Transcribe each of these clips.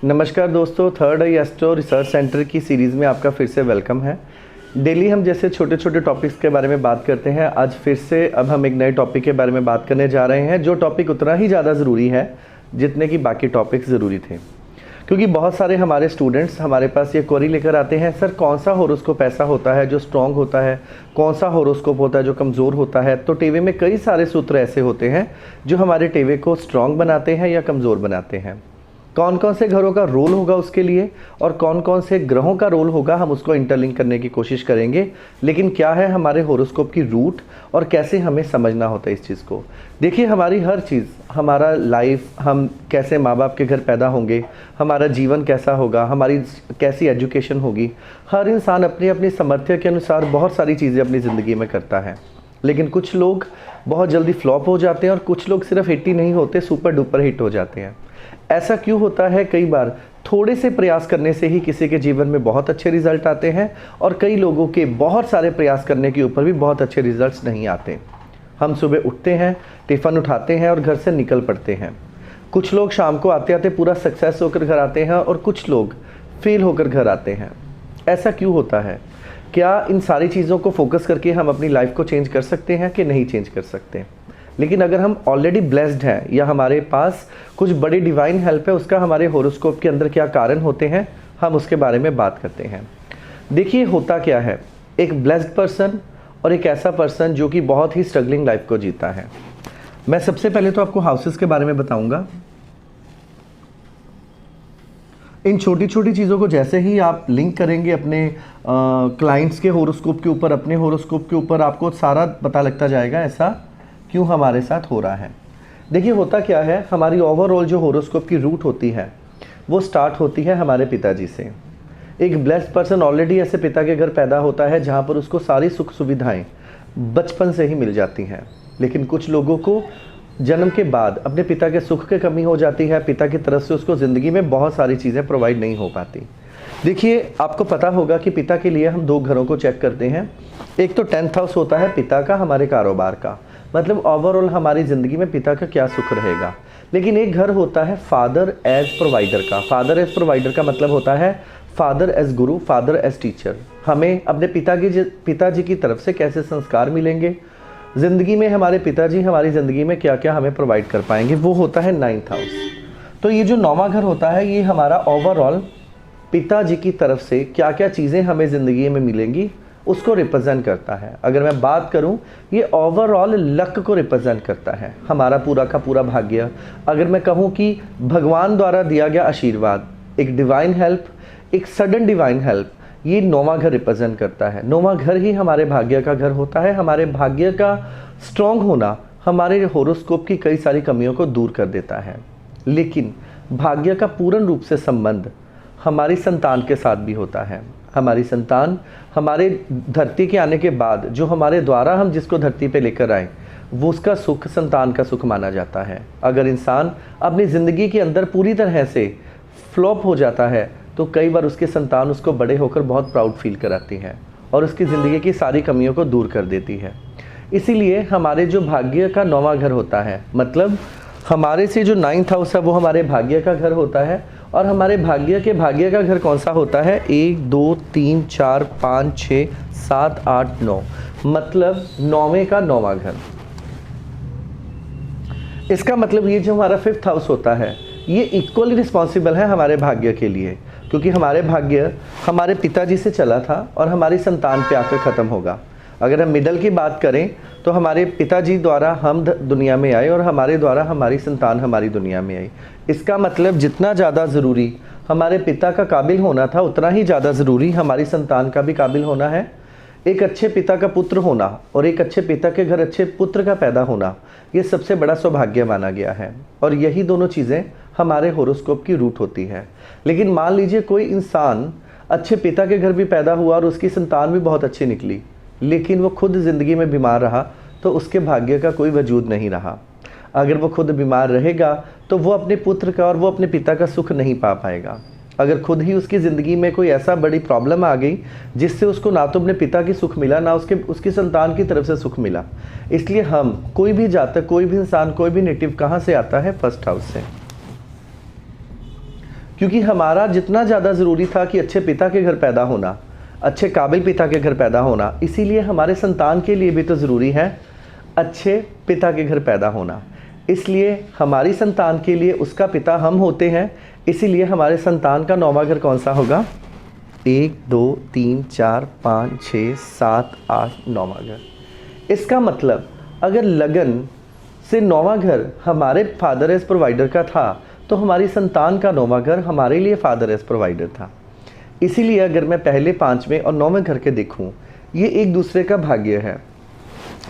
नमस्कार दोस्तों, थर्ड आई astro research centre की सीरीज़ में आपका फिर से वेलकम है। डेली हम जैसे छोटे छोटे टॉपिक्स के बारे में बात करते हैं, आज फिर से अब हम एक नए टॉपिक के बारे में बात करने जा रहे हैं, जो टॉपिक उतना ही ज़्यादा ज़रूरी है जितने कि बाकी टॉपिक्स ज़रूरी थे। क्योंकि बहुत सारे हमारे स्टूडेंट्स हमारे पास ये क्वेरी लेकर आते हैं, सर कौन सा हॉरोस्कोप ऐसा होता है जो स्ट्रॉन्ग होता है, कौन सा हॉरोस्कोप होता है जो कमज़ोर होता है। तो टेवे में कई सारे सूत्र ऐसे होते हैं जो हमारे टेवे को स्ट्रॉन्ग बनाते हैं या कमज़ोर बनाते हैं। कौन कौन से घरों का रोल होगा उसके लिए और कौन कौन से ग्रहों का रोल होगा, हम उसको इंटरलिंक करने की कोशिश करेंगे। लेकिन क्या है हमारे हॉरोस्कोप की रूट और कैसे हमें समझना होता है इस चीज़ को। देखिए, हमारी हर चीज़, हमारा लाइफ, हम कैसे माँ बाप के घर पैदा होंगे, हमारा जीवन कैसा होगा, हमारी कैसी एजुकेशन होगी, हर इंसान अपनी अपनी सामर्थ्य के अनुसार बहुत सारी चीज़ें अपनी ज़िंदगी में करता है। लेकिन कुछ लोग बहुत जल्दी फ्लॉप हो जाते हैं और कुछ लोग सिर्फ हिट ही नहीं होते, सुपर डुपर हिट हो जाते हैं। ऐसा क्यों होता है? कई बार थोड़े से प्रयास करने से ही किसी के जीवन में बहुत अच्छे रिजल्ट आते हैं और कई लोगों के बहुत सारे प्रयास करने के ऊपर भी बहुत अच्छे रिजल्ट्स नहीं आते। हम सुबह उठते हैं, टिफ़िन उठाते हैं और घर से निकल पड़ते हैं। कुछ लोग शाम को आते आते पूरा सक्सेस होकर घर आते हैं और कुछ लोग फेल होकर घर आते हैं। ऐसा क्यों होता है? क्या इन सारी चीज़ों को फोकस करके हम अपनी लाइफ को चेंज कर सकते हैं कि नहीं चेंज कर सकते? लेकिन अगर हम ऑलरेडी ब्लेस्ड हैं या हमारे पास कुछ बड़ी डिवाइन हेल्प है, उसका हमारे हॉरोस्कोप के अंदर क्या कारण होते हैं, हम उसके बारे में बात करते हैं। देखिए, होता क्या है, एक ब्लेस्ड पर्सन और एक ऐसा पर्सन जो कि बहुत ही स्ट्रगलिंग लाइफ को जीता है। मैं सबसे पहले तो आपको हाउसेस के बारे में बताऊंगा। इन छोटी छोटी चीज़ों को जैसे ही आप लिंक करेंगे अपने क्लाइंट्स के हॉरोस्कोप के ऊपर, अपने हॉरोस्कोप के ऊपर, आपको सारा पता लगता जाएगा ऐसा क्यों हमारे साथ हो रहा है। देखिए, होता क्या है, हमारी ओवरऑल जो हॉरोस्कोप की रूट होती है वो स्टार्ट होती है हमारे पिताजी से। एक ब्लेस्ड पर्सन ऑलरेडी ऐसे पिता के घर पैदा होता है जहाँ पर उसको सारी सुख सुविधाएं बचपन से ही मिल जाती हैं। लेकिन कुछ लोगों को जन्म के बाद अपने पिता के सुख की कमी हो जाती है, पिता की तरफ से उसको ज़िंदगी में बहुत सारी चीज़ें प्रोवाइड नहीं हो पाती। देखिए, आपको पता होगा कि पिता के लिए हम दो घरों को चेक करते हैं। एक तो 10th हाउस होता है पिता का, हमारे कारोबार का, मतलब ओवरऑल हमारी ज़िंदगी में पिता का क्या सुख रहेगा। लेकिन एक घर होता है फादर एज प्रोवाइडर का। फादर एज प्रोवाइडर का मतलब होता है फादर एज गुरु, फादर एज टीचर। हमें अपने पिताजी की तरफ से कैसे संस्कार मिलेंगे, ज़िंदगी में हमारे पिताजी हमारी ज़िंदगी में क्या क्या हमें प्रोवाइड कर पाएंगे, वो होता है 9th हाउस। तो ये जो 9वां घर होता है, ये हमारा ओवरऑल पिताजी की तरफ से क्या क्या चीज़ें हमें ज़िंदगी में मिलेंगी उसको रिप्रेजेंट करता है। अगर मैं बात करूं, ये ओवरऑल लक को रिप्रेजेंट करता है, हमारा पूरा का पूरा भाग्य। अगर मैं कहूं कि भगवान द्वारा दिया गया आशीर्वाद, एक डिवाइन हेल्प, एक सडन डिवाइन हेल्प, ये 9वां घर रिप्रेजेंट करता है। 9वां घर ही हमारे भाग्य का घर होता है। हमारे भाग्य का स्ट्रॉन्ग होना हमारे हॉरोस्कोप की कई सारी कमियों को दूर कर देता है। लेकिन भाग्य का पूर्ण रूप से संबंध हमारी संतान के साथ भी होता है। हमारी संतान हमारे धरती के आने के बाद जो हमारे द्वारा हम जिसको धरती पे लेकर आए, वो उसका सुख संतान का सुख माना जाता है। अगर इंसान अपनी ज़िंदगी के अंदर पूरी तरह से फ्लॉप हो जाता है तो कई बार उसके संतान उसको बड़े होकर बहुत प्राउड फील कराती है और उसकी ज़िंदगी की सारी कमियों को दूर कर देती है। इसीलिए हमारे जो भाग्य का 9वां घर होता है, मतलब हमारे से जो 9th हाउस है वो हमारे भाग्य का घर होता है। और हमारे भाग्य का घर कौन सा होता है? 1 2 3 4 5 6 7 8 9, मतलब 9वें का 9वां घर। इसका मतलब ये जो हमारा 5th हाउस होता है, ये इक्वली रिस्पॉन्सिबल है हमारे भाग्य के लिए, क्योंकि हमारे भाग्य हमारे पिताजी से चला था और हमारी संतान पे आकर ख़त्म होगा। अगर हम मिडल की बात करें तो हमारे पिताजी द्वारा हम दुनिया में आए और हमारे द्वारा हमारी संतान हमारी दुनिया में आई। इसका मतलब जितना ज़्यादा ज़रूरी हमारे पिता का काबिल होना था, उतना ही ज़्यादा ज़रूरी हमारी संतान का भी काबिल होना है। एक अच्छे पिता का पुत्र होना और एक अच्छे पिता के घर अच्छे पुत्र का पैदा होना, ये सबसे बड़ा सौभाग्य माना गया है। और यही दोनों चीज़ें हमारे हॉरोस्कोप की रूट होती है। लेकिन मान लीजिए कोई इंसान अच्छे पिता के घर भी पैदा हुआ और उसकी संतान भी बहुत अच्छी निकली, लेकिन वो खुद ज़िंदगी में बीमार रहा, तो उसके भाग्य का कोई वजूद नहीं रहा। अगर वो खुद बीमार रहेगा तो वो अपने पुत्र का और वो अपने पिता का सुख नहीं पा पाएगा। अगर खुद ही उसकी ज़िंदगी में कोई ऐसा बड़ी प्रॉब्लम आ गई जिससे उसको ना तो अपने पिता की सुख मिला, ना उसकी संतान की तरफ से सुख मिला। इसलिए हम कोई भी जातक, कोई भी इंसान, कोई भी नेटिव कहाँ से आता है? 1st हाउस से। क्योंकि हमारा जितना ज़्यादा ज़रूरी था कि अच्छे पिता के घर पैदा होना, अच्छे काबिल पिता के घर पैदा होना, इसीलिए हमारे संतान के लिए भी तो ज़रूरी है अच्छे पिता के घर पैदा होना। इसलिए हमारी संतान के लिए उसका पिता हम होते हैं, इसीलिए हमारे संतान का 9वां घर कौन सा होगा? 1 2 3 4 5 6 7 8 9वां घर। इसका मतलब अगर लगन से 9वां घर हमारे फादर एज प्रोवाइडर का था, तो हमारी संतान का 9वां घर हमारे लिए फादर एज प्रोवाइडर था। इसीलिए अगर मैं पहले 5वें और 9वें घर के देखूं, ये एक दूसरे का भाग्य है।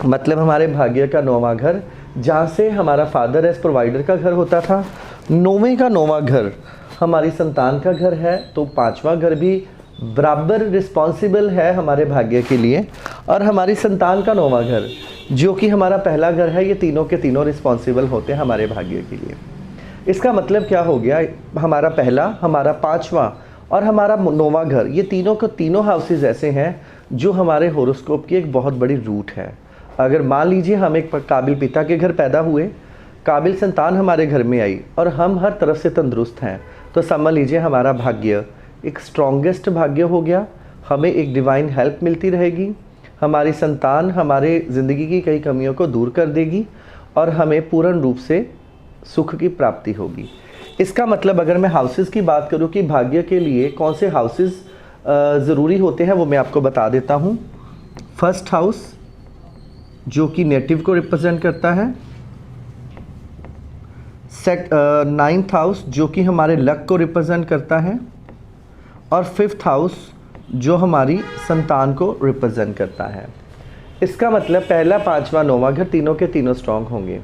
मतलब हमारे भाग्य का 9वां घर जहाँ से हमारा फादर एज प्रोवाइडर का घर होता था, 9वें का 9वां घर हमारी संतान का घर है, तो 5वां घर भी बराबर रिस्पॉन्सिबल है हमारे भाग्य के लिए। और हमारी संतान का 9वां घर जो कि हमारा पहला घर है, ये तीनों के तीनों रिस्पॉन्सिबल होते हैं हमारे भाग्य के लिए। इसका मतलब क्या हो गया? हमारा पहला, हमारा 5वां और हमारा 9वां घर, ये तीनों के तीनों हाउसेज ऐसे हैं जो हमारे होरोस्कोप की एक बहुत बड़ी रूट है। अगर मान लीजिए हम एक काबिल पिता के घर पैदा हुए, काबिल संतान हमारे घर में आई और हम हर तरफ से तंदुरुस्त हैं, तो समझ लीजिए हमारा भाग्य एक स्ट्रॉन्गेस्ट भाग्य हो गया। हमें एक डिवाइन हेल्प मिलती रहेगी, हमारी संतान हमारे ज़िंदगी की कई कमियों को दूर कर देगी और हमें पूर्ण रूप से सुख की प्राप्ति होगी। इसका मतलब अगर मैं हाउसेस की बात करूं कि भाग्य के लिए कौन से हाउसेस ज़रूरी होते हैं, वो मैं आपको बता देता हूं। फर्स्ट हाउस जो कि नेटिव को रिप्रेजेंट करता है, 9th हाउस जो कि हमारे लक को रिप्रेजेंट करता है, और 5th हाउस जो हमारी संतान को रिप्रेजेंट करता है। इसका मतलब पहला, 5वां, 9वां घर तीनों के तीनों स्ट्रॉन्ग होंगे।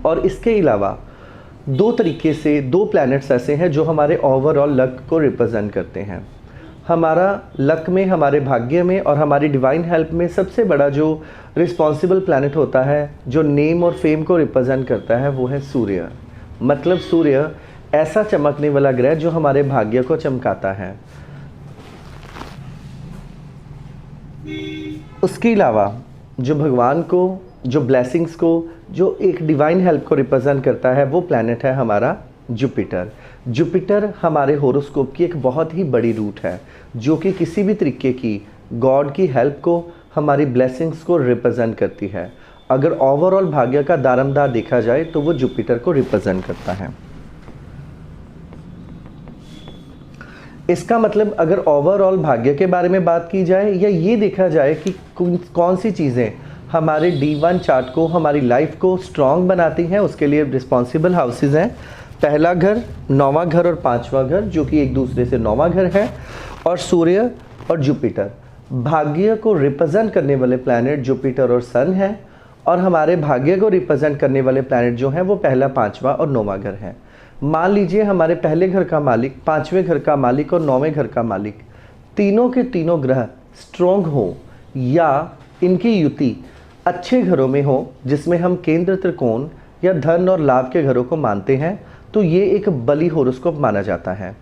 और इसके अलावा 2 तरीके से 2 प्लैनेट्स ऐसे हैं जो हमारे ओवरऑल लक को रिप्रेजेंट करते हैं। हमारा लक में, हमारे भाग्य में और हमारी डिवाइन हेल्प में सबसे बड़ा जो रिस्पॉन्सिबल प्लैनेट होता है, जो नेम और फेम को रिप्रेजेंट करता है, वो है सूर्य। मतलब सूर्य ऐसा चमकने वाला ग्रह जो हमारे भाग्य को चमकाता है। उसके अलावा जो भगवान को, जो ब्लेसिंग्स को, जो एक डिवाइन हेल्प को रिप्रेजेंट करता है, वो प्लैनेट है हमारा जुपिटर। जुपिटर हमारे होरोस्कोप की एक बहुत ही बड़ी रूट है, जो कि किसी भी तरीके की गॉड की हेल्प को, हमारी ब्लेसिंग्स को रिप्रेजेंट करती है। अगर ओवरऑल भाग्य का दारमदार देखा जाए तो वो जुपिटर को रिप्रेजेंट करता है। इसका मतलब अगर ओवरऑल भाग्य के बारे में बात की जाए या ये देखा जाए कि कौन सी चीज़ें हमारे D1 चार्ट को, हमारी लाइफ को स्ट्रॉन्ग बनाती हैं, उसके लिए रिस्पॉन्सिबल हाउसेज हैं। पहला घर, 9वां घर और 5वां घर जो कि एक दूसरे से 9वां घर है, और सूर्य और जुपिटर। भाग्य को रिप्रेजेंट करने वाले प्लैनेट जुपिटर और सन हैं, और हमारे भाग्य को रिप्रेजेंट करने वाले प्लैनेट जो हैं वो पहला, 5वां और 9वां घर है। मान लीजिए हमारे पहले घर का मालिक, 5वें घर का मालिक और 9वें घर का मालिक, तीनों के तीनों ग्रह स्ट्रॉन्ग हो या इनकी युति अच्छे घरों में हो, जिसमें हम केंद्र, त्रिकोण या धन और लाभ के घरों को मानते हैं, तो ये एक बली होरोस्कोप माना जाता है।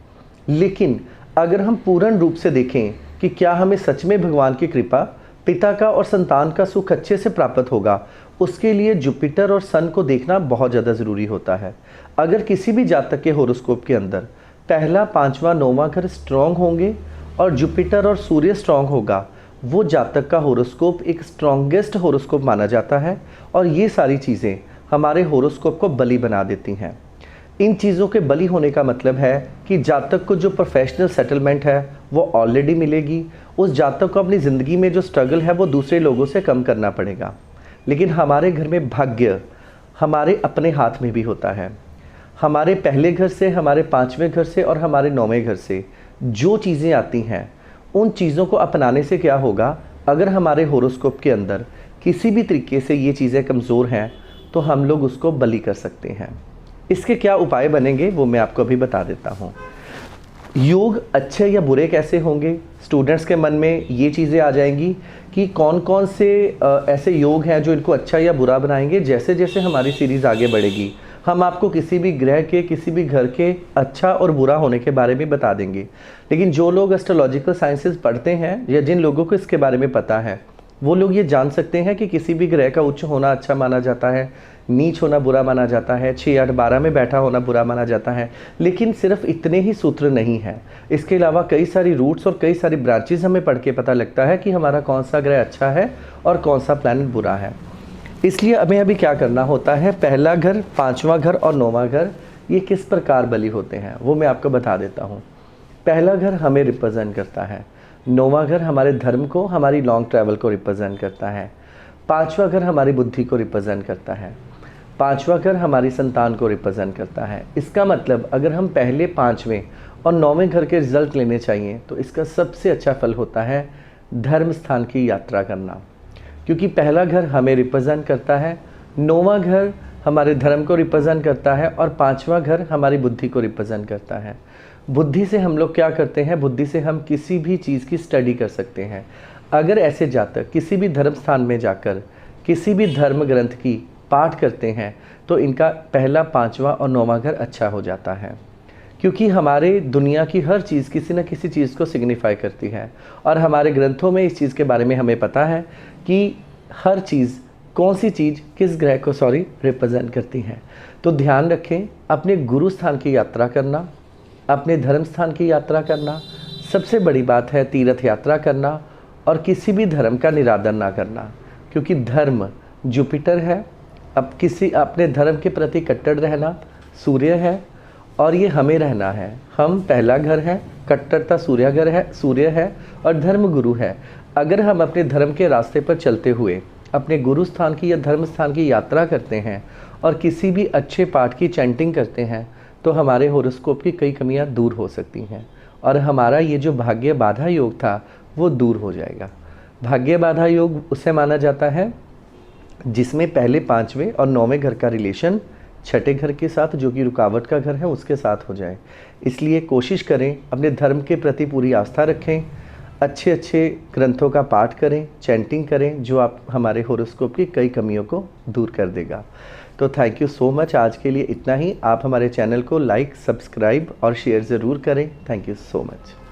लेकिन अगर हम पूर्ण रूप से देखें कि क्या हमें सच में भगवान की कृपा, पिता का और संतान का सुख अच्छे से प्राप्त होगा, उसके लिए जुपिटर और सन को देखना बहुत ज़्यादा ज़रूरी होता है। अगर किसी भी जातक के होरोस्कोप के अंदर पहला, 5वां, 9वां घर स्ट्रॉन्ग होंगे और जुपिटर और सूर्य स्ट्रॉन्ग होगा, वो जातक का होरोस्कोप एक स्ट्रॉन्गेस्ट होरोस्कोप माना जाता है। और ये सारी चीज़ें हमारे होरोस्कोप को बली बना देती हैं। इन चीज़ों के बली होने का मतलब है कि जातक को जो प्रोफेशनल सेटलमेंट है वो ऑलरेडी मिलेगी, उस जातक को अपनी ज़िंदगी में जो स्ट्रगल है वो दूसरे लोगों से कम करना पड़ेगा। लेकिन हमारे घर में भाग्य हमारे अपने हाथ में भी होता है। हमारे पहले घर से, हमारे 5वें घर से और हमारे 9वें घर से जो चीज़ें आती हैं, उन चीज़ों को अपनाने से क्या होगा, अगर हमारे होरोस्कोप के अंदर किसी भी तरीके से ये चीज़ें कमज़ोर हैं तो हम लोग उसको बली कर सकते हैं। इसके क्या उपाय बनेंगे वो मैं आपको अभी बता देता हूँ। योग अच्छे या बुरे कैसे होंगे, स्टूडेंट्स के मन में ये चीज़ें आ जाएंगी कि कौन कौन से ऐसे योग हैं जो इनको अच्छा या बुरा बनाएंगे। जैसे जैसे हमारी सीरीज़ आगे बढ़ेगी, हम आपको किसी भी ग्रह के, किसी भी घर के अच्छा और बुरा होने के बारे में बता देंगे। लेकिन जो लोग एस्ट्रोलॉजिकल साइंसेज पढ़ते हैं या जिन लोगों को इसके बारे में पता है, वो लोग ये जान सकते हैं कि किसी भी ग्रह का उच्च होना अच्छा माना जाता है, नीच होना बुरा माना जाता है, 6, 8, 12 में बैठा होना बुरा माना जाता है। लेकिन सिर्फ इतने ही सूत्र नहीं है, इसके अलावा कई सारी रूट्स और कई सारी ब्रांचेस हमें पढ़ के पता लगता है कि हमारा कौन सा ग्रह अच्छा है और कौन सा प्लैनेट बुरा है। इसलिए हमें अभी क्या करना होता है, पहला घर, 5वां घर और 9वां घर ये किस प्रकार बली होते हैं वो मैं आपको बता देता हूँ। पहला घर हमें रिप्रेजेंट करता है, 9वां घर हमारे धर्म को, हमारी लॉन्ग ट्रैवल को रिप्रेजेंट करता है, 5वां घर हमारी बुद्धि को रिप्रेजेंट करता है, 5वां घर हमारी संतान को रिप्रेजेंट करता है। इसका मतलब अगर हम पहले 5वें और 9वें घर के रिजल्ट लेने चाहिए तो इसका सबसे अच्छा फल होता है धर्म स्थान की यात्रा करना, क्योंकि पहला घर हमें रिप्रेजेंट करता है, 9वां घर हमारे धर्म को रिप्रेजेंट करता है और 5वां घर हमारी बुद्धि को रिप्रेजेंट करता है। बुद्धि से हम लोग क्या करते हैं, बुद्धि से हम किसी भी चीज़ की स्टडी कर सकते हैं। अगर ऐसे जातक किसी भी धर्म स्थान में जाकर किसी भी धर्म ग्रंथ की पाठ करते हैं तो इनका पहला, 5वां और 9वां घर अच्छा हो जाता है, क्योंकि हमारे दुनिया की हर चीज़ किसी न किसी चीज़ को सिग्निफाई करती है और हमारे ग्रंथों में इस चीज़ के बारे में हमें पता है कि हर चीज़ कौन सी चीज़ किस ग्रह को रिप्रेजेंट करती है। तो ध्यान रखें, अपने गुरु स्थान की यात्रा करना, अपने धर्म स्थान की यात्रा करना, सबसे बड़ी बात है तीर्थ यात्रा करना और किसी भी धर्म का निरादर ना करना, क्योंकि धर्म जुपिटर है, अब किसी अपने धर्म के प्रति कट्टर रहना सूर्य है और ये हमें रहना है। हम पहला घर है, कट्टरता सूर्य है और धर्म गुरु है। अगर हम अपने धर्म के रास्ते पर चलते हुए अपने गुरु स्थान की या धर्म स्थान की यात्रा करते हैं और किसी भी अच्छे पाठ की चैंटिंग करते हैं तो हमारे होरोस्कोप की कई कमियां दूर हो सकती हैं और हमारा ये जो भाग्य बाधा योग था वो दूर हो जाएगा। भाग्य बाधा योग उसे माना जाता है जिसमें पहले 5वें और 9वें घर का रिलेशन 6ठे घर के साथ, जो कि रुकावट का घर है, उसके साथ हो जाए। इसलिए कोशिश करें, अपने धर्म के प्रति पूरी आस्था रखें, अच्छे अच्छे ग्रंथों का पाठ करें, चैंटिंग करें, जो आप हमारे होरोस्कोप की कई कमियों को दूर कर देगा। तो थैंक यू सो मच, आज के लिए इतना ही। आप हमारे चैनल को लाइक, सब्सक्राइब और शेयर ज़रूर करें। Thank you so much.